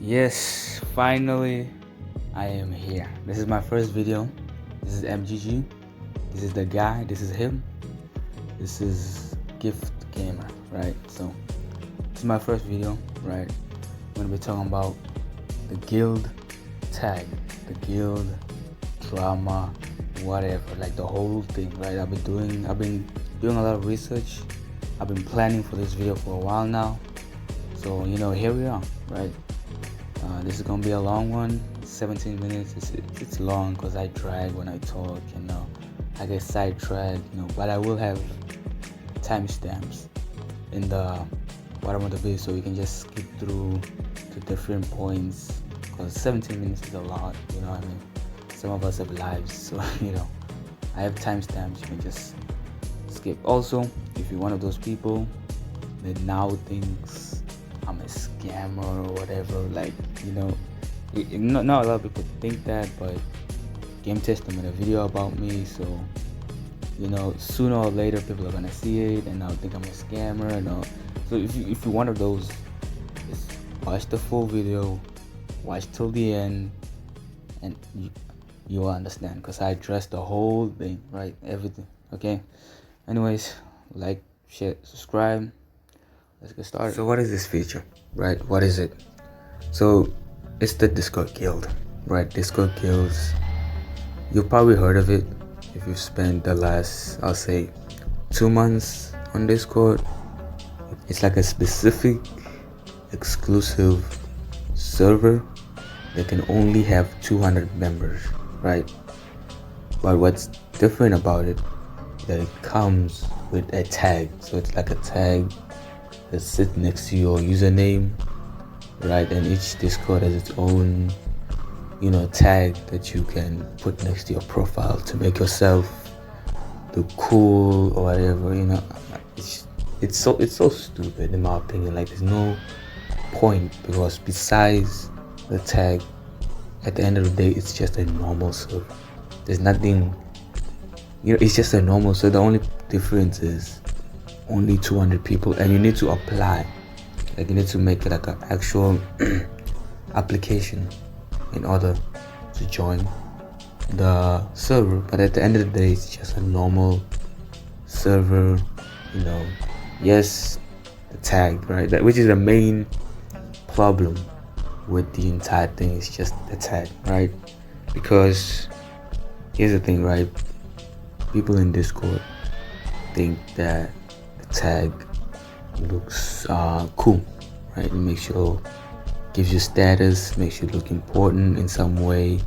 Yes, finally I am here. This is my first video. This is MGG. This is the guy. This is him. This is Gift Gamer, right? So this is my first video, right? I'm gonna be talking about the guild tag, the guild drama, whatever, like the whole thing, right? I've been doing a lot of research. I've been planning for this video for a while now. So here we are, right? This is gonna be a long one, 17 minutes. It's long because I drag when I talk, I get sidetracked, but I will have timestamps in the bottom of the video so you can just skip through to different points, because 17 minutes is a lot, what I mean? Some of us have lives, so I have timestamps. You can just skip. Also, if you're one of those people that now thinks I'm a scammer or whatever, like not a lot of people think that, but Game Tester made a video about me, so sooner or later people are gonna see it and I'll think I'm a scammer and all. So if you're one of those, just watch the full video, watch till the end, and you will understand, because I addressed the whole thing, right? Everything. Okay, anyways, like, share, subscribe. Let's get started. So what is this feature, right? What is it? So it's the Discord guild, right? Discord guilds, you've probably heard of it if you've spent the last, I'll say, 2 months on Discord. It's like a specific exclusive server that can only have 200 members, right? But what's different about it, that it comes with a tag. So it's like a tag that sits next to your username, right? And each Discord has its own tag that you can put next to your profile to make yourself look cool or whatever. It's so stupid in my opinion. Like, there's no point, because besides the tag, at the end of the day, it's just a normal server. There's nothing, it's just a normal server. The only difference is only 200 people, and you need to apply. Like, you need to make it like an actual application in order to join the server. But at the end of the day, it's just a normal server. Yes, the tag, right? Which is the main problem with the entire thing. It's just the tag, right? Because here's the thing, right? People in Discord think that the tag looks cool, right? It makes you, gives you status, makes you look important in some way.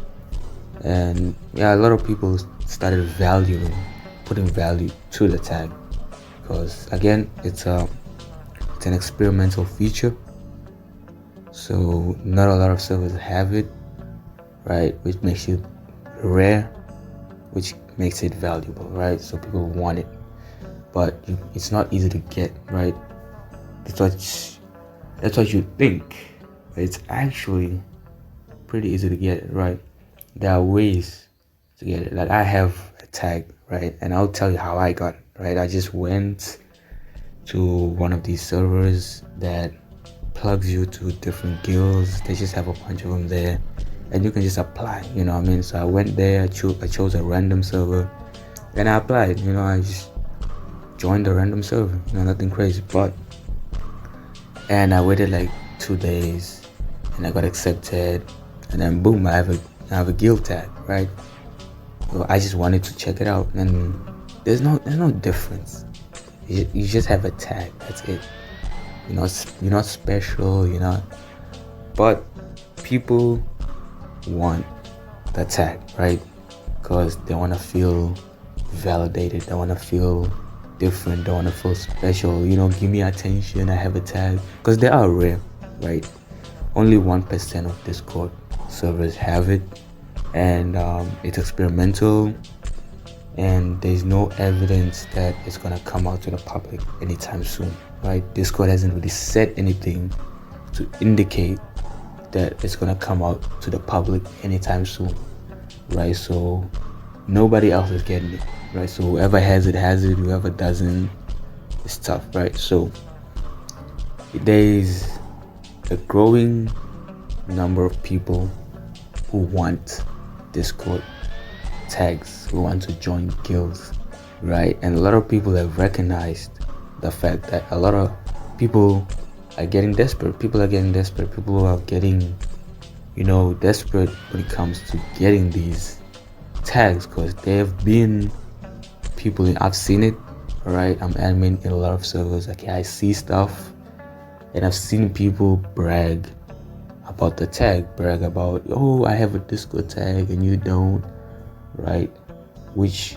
And yeah, a lot of people started putting value to the tag, because again, it's an experimental feature, so not a lot of servers have it, right? Which makes it rare, which makes it valuable, right? So people want it, but it's not easy to get, right? That's what you think, but it's actually pretty easy to get it, right? There are ways to get it. Like, I have a tag, right? And I'll tell you how I got it, right? I just went to one of these servers that plugs you to different guilds. They just have a bunch of them there, and you can just apply, what I mean? So I went there, I chose a random server, and I applied. I just joined a random server, nothing crazy. And I waited like 2 days, and I got accepted, and then boom, I have a guild tag, right? So I just wanted to check it out, and there's no difference. You just have a tag, that's it. You're not special, but people want the tag, right? Because they want to feel validated, they want to feel different, they want to feel special. Give me attention, I have a tag. Because they are rare, right? Only 1% of Discord servers have it, and it's experimental, and there's no evidence that it's gonna come out to the public anytime soon, right? Discord hasn't really said anything to indicate that it's gonna come out to the public anytime soon, right? So nobody else is getting it, right? So whoever has it, whoever doesn't, it's tough, right? So there's a growing number of people who want Discord tags, who want to join guilds, right? And a lot of people have recognized the fact that a lot of people are getting desperate. People are getting desperate. People are getting, desperate when it comes to getting these tags, because there have been people I've seen it, right? I'm admin in a lot of servers. Okay, I see stuff, and I've seen people brag about the tag, brag about, oh, I have a Discord tag and you don't, right? Which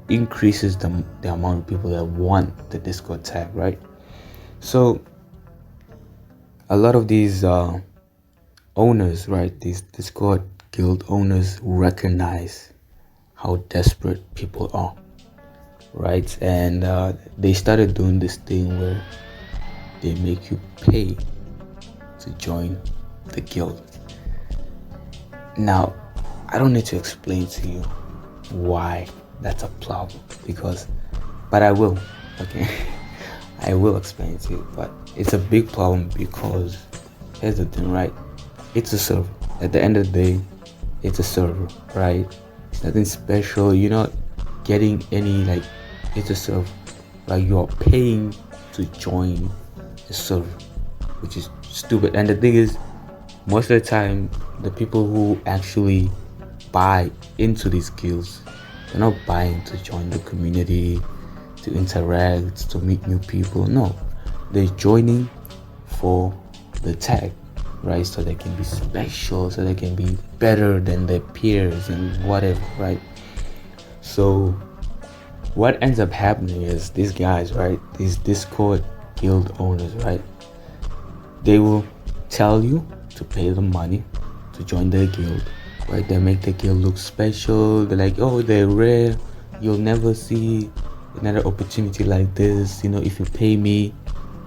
increases the amount of people that want the Discord tag, right? So a lot of these owners, right, these Discord guild owners, recognize how desperate people are, right? And they started doing this thing where they make you pay to join the guild. Now, I don't need to explain to you why that's a problem, but I will, okay? I will explain to you, but it's a big problem because here's the thing, right? It's a server. At the end of the day, it's a server, right? It's nothing special. You're not getting any, it's a server. Like, you're paying to join a server, which is stupid. And the thing is, most of the time, the people who actually buy into these guilds, they're not buying to join the community, to interact, to meet new people. No, they're joining for the tag, right? So they can be special, so they can be better than their peers and whatever, right? So what ends up happening is these guys, right, these Discord guild owners, right, they will tell you to pay them money to join their guild, right? They make the guild look special. They're like, oh, they're rare, you'll never see another opportunity like this. If you pay me,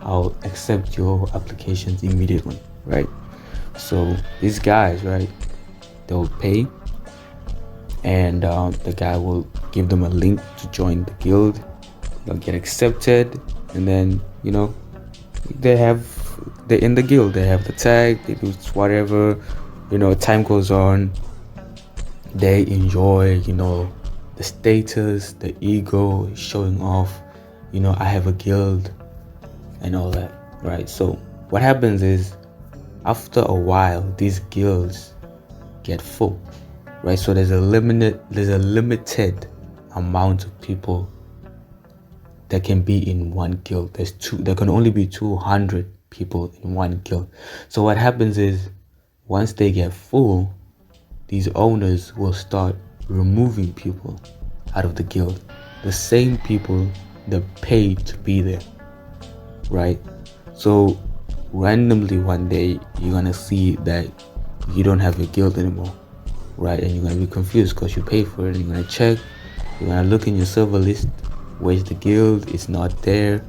I'll accept your applications immediately, right? So these guys, right, they'll pay, and the guy will give them a link to join the guild. They'll get accepted, and then they're in the guild, they have the tag, they do whatever. Time goes on, they enjoy the status, the ego, showing off, I have a guild and all that, right? So what happens is, after a while, these guilds get full, right? So there's a limited amount of people that can be in one guild. There can only be 200 people in one guild. So what happens is, once they get full, these owners will start removing people out of the guild. The same people that paid to be there, right? So randomly one day, you're gonna see that you don't have a guild anymore, right? And you're gonna be confused because you pay for it. You're gonna check, you're gonna look in your server list, where's the guild? It's not there.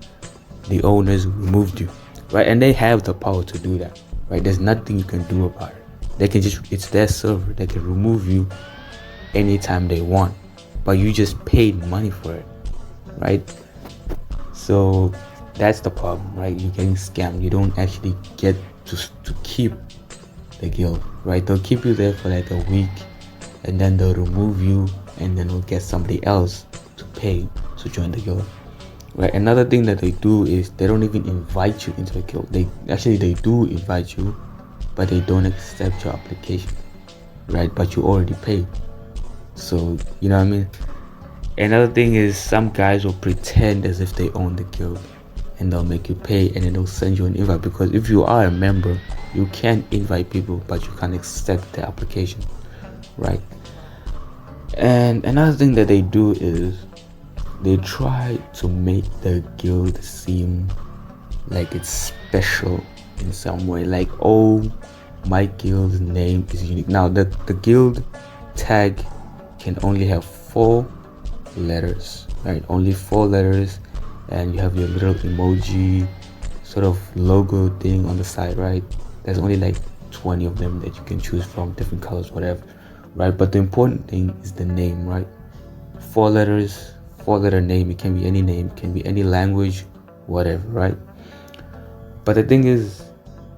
The owners removed you, right? And they have the power to do that, right? There's nothing you can do about it. They can it's their server, they can remove you anytime they want, but you just paid money for it, right? So that's the problem, right? You're getting scammed. You don't actually get to keep the guild, right? They'll keep you there for like a week, and then they'll remove you, and then they'll get somebody else to pay to join the guild, right? Another thing that they do is they don't even invite you into the guild. They do invite you, but they don't accept your application, right? But you already paid. So you know what I mean? Another thing is, some guys will pretend as if they own the guild, and they'll make you pay, and then they'll send you an invite, because if you are a member, you can invite people, but you can't accept the application, right? And another thing that they do is they try to make the guild seem like it's special in some way, like, oh, my guild's name is unique. Now the guild tag can only have 4 letters, right? Only 4 letters, and you have your little emoji sort of logo thing on the side, right? There's only like 20 of them that you can choose from, different colors, whatever, right? But the important thing is the name, right? 4 letters, 4-letter name. It can be any name, it can be any language, whatever, right? But the thing is,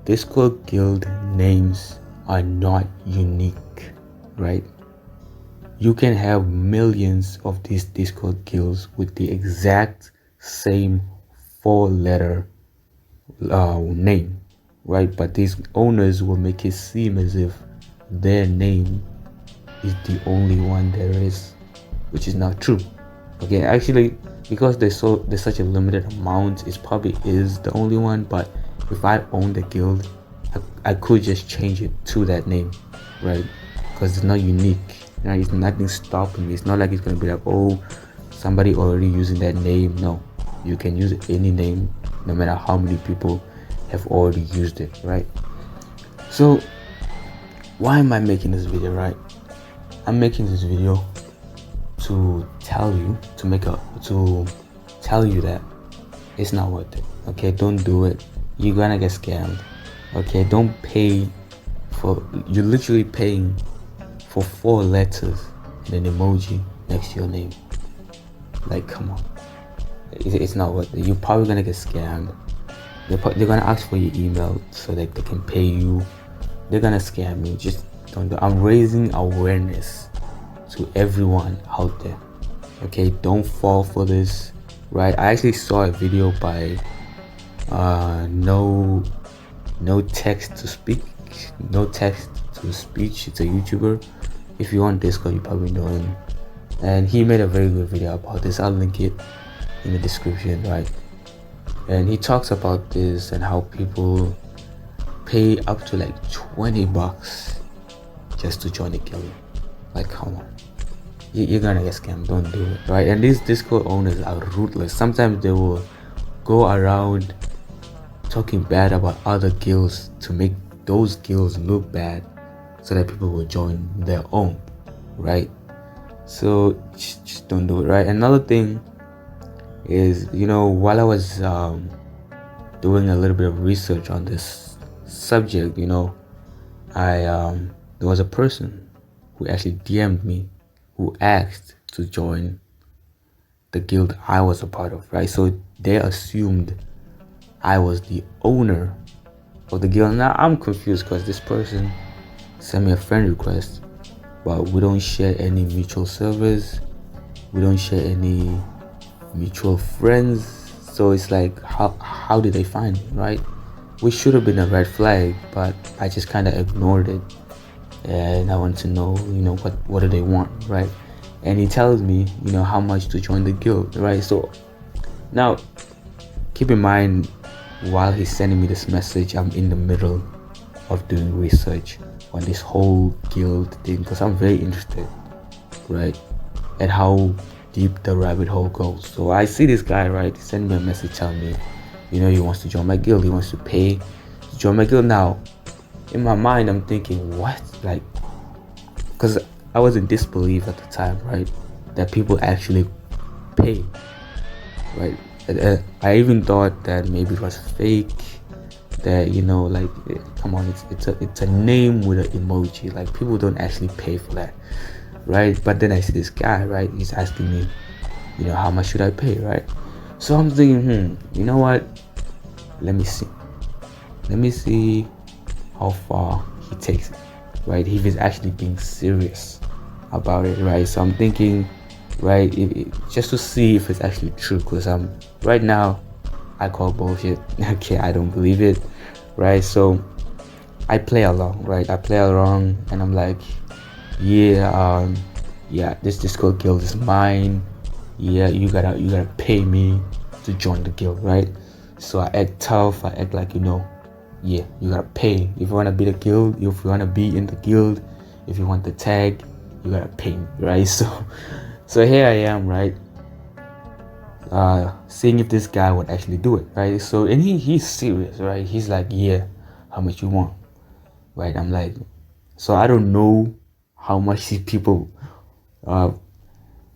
Discord guild names are not unique, right? You can have millions of these Discord guilds with the exact same 4-letter name, right? But these owners will make it seem as if their name is the only one there is, which is not true. Okay, actually, because there's such a limited amount, it probably is the only one. But if I own the guild, I could just change it to that name, right? Because it's not unique. Right? It's nothing stopping me. It's not like it's gonna be like, oh, somebody already using that name. No, you can use any name, no matter how many people have already used it, right? So why am I making this video, right? I'm making this video to tell you that it's not worth it. Okay, don't do it. You're gonna get scammed. Okay, don't pay for, you're literally paying for 4 letters and an emoji next to your name. Like, come on, it's not worth it. You're probably gonna get scammed. They're gonna ask for your email so that they can pay you. They're gonna scam you. Just don't do it. I'm raising awareness to everyone out there. Okay, don't fall for this, right? I actually saw a video by no text to speak, no text to speech. It's a YouTuber. If you're on Discord, you probably know him, and he made a very good video about this. I'll link it in the description, right? And he talks about this and how people pay up to like $20 just to join the guild. Like, come on, you're gonna get scammed. Don't do it, right? And these Discord owners are ruthless. Sometimes they will go around talking bad about other guilds to make those guilds look bad, so that people will join their own, right? So just don't do it, right? Another thing is, while I was doing a little bit of research on this subject, there was a person who actually DM'd me, who asked to join the guild I was a part of, right? So they assumed I was the owner of the guild. Now I'm confused because this person sent me a friend request, but we don't share any mutual servers, we don't share any mutual friends. So it's like, how did they find me, right? Which should have been a red flag, but I just kind of ignored it. And I want to know, what do they want, right? And he tells me, how much to join the guild, right? So now keep in mind, while he's sending me this message, I'm in the middle of doing research on this whole guild thing, because I'm very interested, right, at how deep the rabbit hole goes. So I see this guy, right, he sent me a message telling me, he wants to join my guild, he wants to pay to join my guild. Now in my mind I'm thinking, what? Like, because I was in disbelief at the time, right, that people actually pay, right? I even thought that maybe it was fake, that like, come on, it's a name with an emoji. Like, people don't actually pay for that, right? But then I see this guy, right, he's asking me, how much should I pay, right? So I'm thinking, you know what, let me see how far he takes it, right? If he's actually being serious about it, right? So I'm thinking, right, just to see if it's actually true, because right now I call bullshit. Okay, I don't believe it, right? So I play along, right? And I'm like, yeah, this Discord guild is mine. Yeah, you gotta pay me to join the guild, right? So I act tough, I act like, yeah, you gotta pay. If you wanna be the guild, if you wanna be in the guild, if you want the tag, you gotta pay me, right? So here I am, right, seeing if this guy would actually do it, right? So, and he's serious, right? He's like, yeah, how much you want, right? I'm like, so I don't know how much these people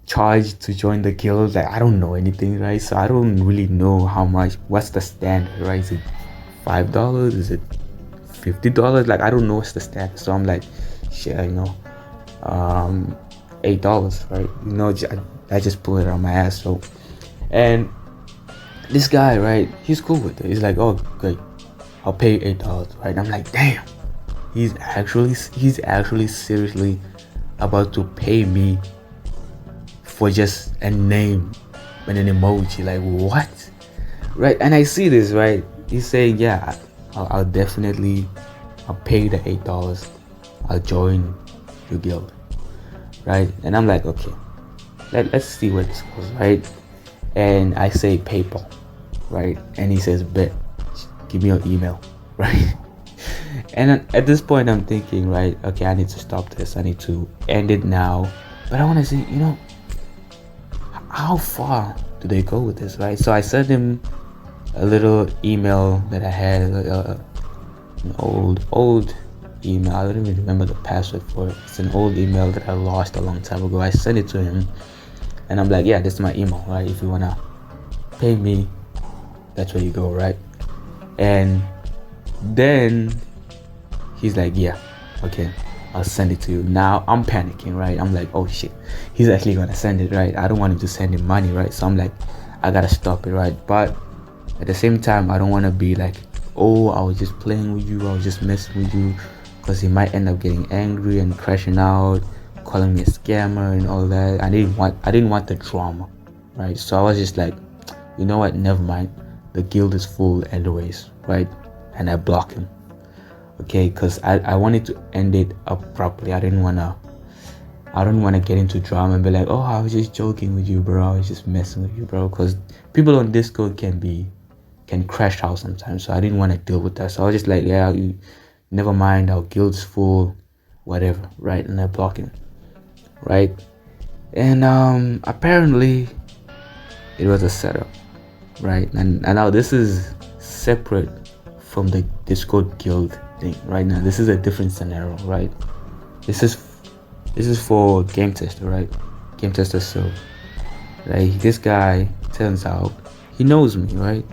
charge to join the guild. Like, I don't know anything, right? So I don't really know how much, what's the standard, right? Is it $5? Is it $50? Like, I don't know what's the standard. So I'm like, shit, $8, right? I just pull it on my ass. And this guy, right, he's cool with it. He's like, oh, great, I'll pay you $8, right? I'm like, damn, he's actually seriously about to pay me for just a name and an emoji. Like, what? Right? And I see this, right? He's saying, yeah, I'll definitely, I'll pay the $8. I'll join your guild, right? And I'm like, okay, let's see where this goes, right? And I say PayPal, right? And he says, bet, give me your email, right? And at this point I'm thinking, right, okay, I need to stop this, I need to end it now. But I want to see, how far do they go with this, right? So I sent him a little email that I had, an old email. I don't even remember the password for it. It's an old email that I lost a long time ago. I sent it to him and I'm like, yeah, this is my email, right? If you wanna pay me, that's where you go, right? And then he's like, yeah, okay, I'll send it to you. Now I'm panicking, right? I'm like, oh shit, he's actually gonna send it, right? I don't want him to send him money, right? So I'm like, I gotta stop it, right? But at the same time, I don't want to be like, oh, I was just playing with you, I was just messing with you, because he might end up getting angry and crashing out, calling me a scammer and all that. I didn't want the drama, right? So I was just like, you know what, never mind, the guild is full anyways, right? And I block him, okay? Because I wanted to end it up properly. I don't want to get into drama and be like, oh, I was just joking with you, bro, I was just messing with you, bro, because people on Discord can crash out sometimes. So I didn't want to deal with that. So I was just like, yeah, never mind, our guild's full, whatever, right? And I block him, right? And apparently it was a setup, right? And now this is separate from the Discord guild thing. Right now this is a different scenario, right? This is for game tester, right? Game tester server, right? This guy, turns out, he knows me, right?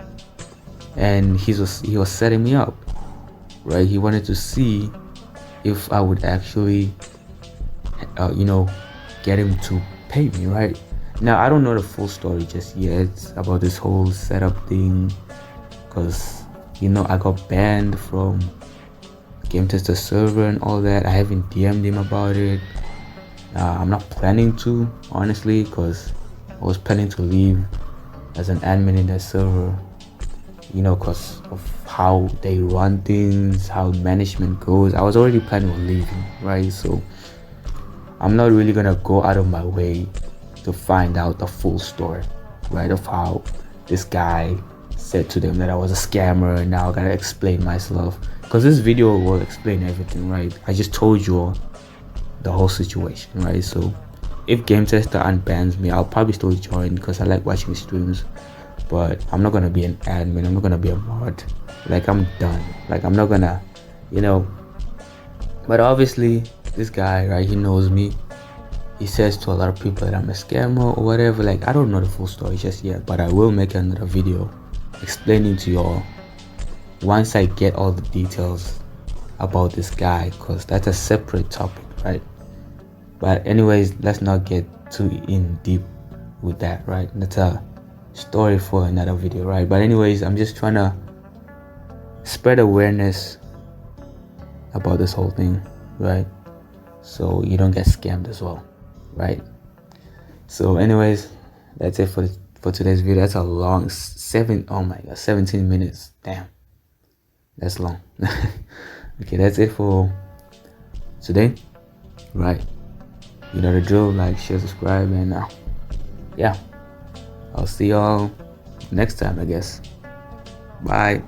And he was setting me up, right? He wanted to see if I would actually get him to pay me, right? Now I don't know the full story just yet about this whole setup thing, because I got banned from game tester server and all that. I haven't DM'd him about it. I'm not planning to, honestly, because I was planning to leave as an admin in that server, because of how they run things, how management goes. I was already planning on leaving, right? So I'm not really gonna go out of my way to find out the full story, right, of how this guy said to them that I was a scammer, and now I gotta explain myself, because this video will explain everything, right? I just told you all the whole situation, right? So if game tester unbans me, I'll probably still join because I like watching streams, but I'm not gonna be an admin, I'm not gonna be a mod. Like, I'm done. Like, I'm not gonna, but obviously this guy, right, he knows me. He says to a lot of people that I'm a scammer or whatever. Like, I don't know the full story just yet, but I will make another video explaining to y'all once I get all the details about this guy, because that's a separate topic, right? But anyways, let's not get too in deep with that, right? That's a story for another video, right? But anyways, I'm just trying to spread awareness about this whole thing, right? So you don't get scammed as well, right? So anyways, that's it for today's video. That's a long 17 minutes. Damn, that's long. Okay, that's it for today, right? You know the drill. Like, share, subscribe, and yeah, I'll see y'all next time, I guess. Bye.